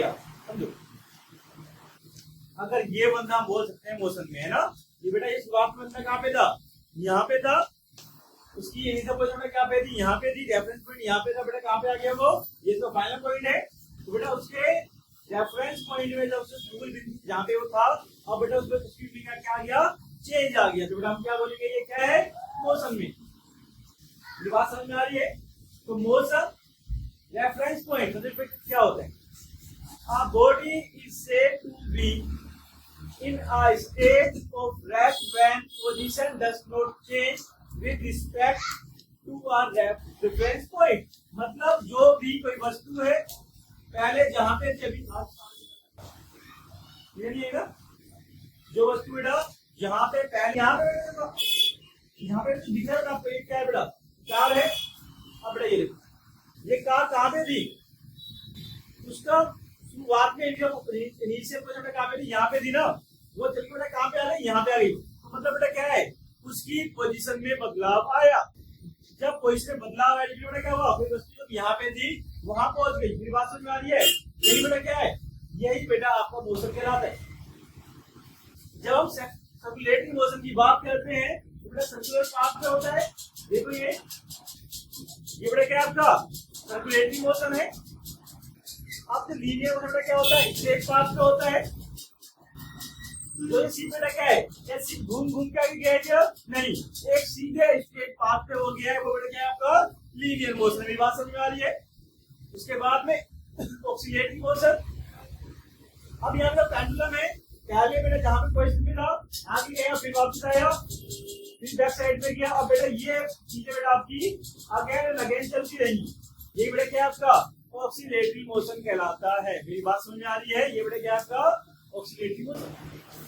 समझो, अगर ये बंदा हम बोल सकते हैं मोशन में है ना, ये बेटा ये शुरुआत में बंदा कहाँ पे था, यहाँ पे था, उसकी इनिशियल पोजीशन में क्या पे थी, यहाँ पे थी, रेफरेंस पॉइंट यहाँ पे था, बेटा कहाँ पे आ गया वो, ये तो फाइनल पॉइंट है। तो बेटा उसके रेफरेंस पॉइंट में जब से शुरू बिंदु जहाँ पे वो था, अब बेटा उसमें स्पीड का क्या आ गया, चेंज आ गया, तो बेटा हम क्या बोलेंगे, ये क्या है, मोशन में। ये बात समझ में आ रही है। तो मोशन रेफरेंस पॉइंट मतलब क्या होता है, a body is said to be in a state of rest when position does not change with respect to a reference point। मतलब जो भी कोई वस्तु है पहले जहां पे थी अभी ये नहीं है ना, जो वस्तु बेटा जहां पे पहले यहाँ पे तो दिखा बेटा पेट क्या है बेटा, कार है। अब बेटा ये देखो, ये कार कहाँ पे थी, उसका शुरुआत में इनिशियल पोजीशन में कहाँ पे थी, यहाँ पे थी ना, वो चल के बेटा कहाँ पे आ गई, यहाँ पे आ गई। तो मतलब बेटा क्या है, उसकी पोजीशन में बदलाव आया। जब पोजीशन में बदलाव आया बेटा क्या हुआ, कोई वस्तु जो यहाँ पे थी वहां पहुंच गई। मेरी बात समझ में आ रही है, यही बेटा क्या है, यही बेटा आपका मोशन कहलाता है। जब हम सर्कुलेटिंग मोशन की बात करते हैं तो बेटा सर्कुलर पाथ में होता है, देखो ये बेटा क्या आपका सर्कुलेटिंग मोशन है। अब तो लीनियर मोशन क्या होता है, स्ट्रेट पाथ पे होता है। तो ये सीधे क्या है, ये घूम घूम के गया क्या, नहीं, एक सीधे स्ट्रेट पाथ पे हो गया है, वो बेटा क्या है आपका लीनियर मोशन। मेरी बात समझ में आ रही है। उसके बाद में ऑक्सीलेटरी मोशन। अब यहाँ पे पेंडुलम है, पहले बेटा जहां पे पोजीशन में था आगे गया, फिर वापस आया, फिर बैक साइड में गया। अब बेटा ये चीजें बेटा आपकी अगेन एंड अगेन चलती रहेंगी। ये बेटा क्या आपका ऑक्सीलेटरी मोशन कहलाता है। मेरी बात समझ में आ रही है, ये बेटा क्या आपका ऑक्सीलेटरी मोशन।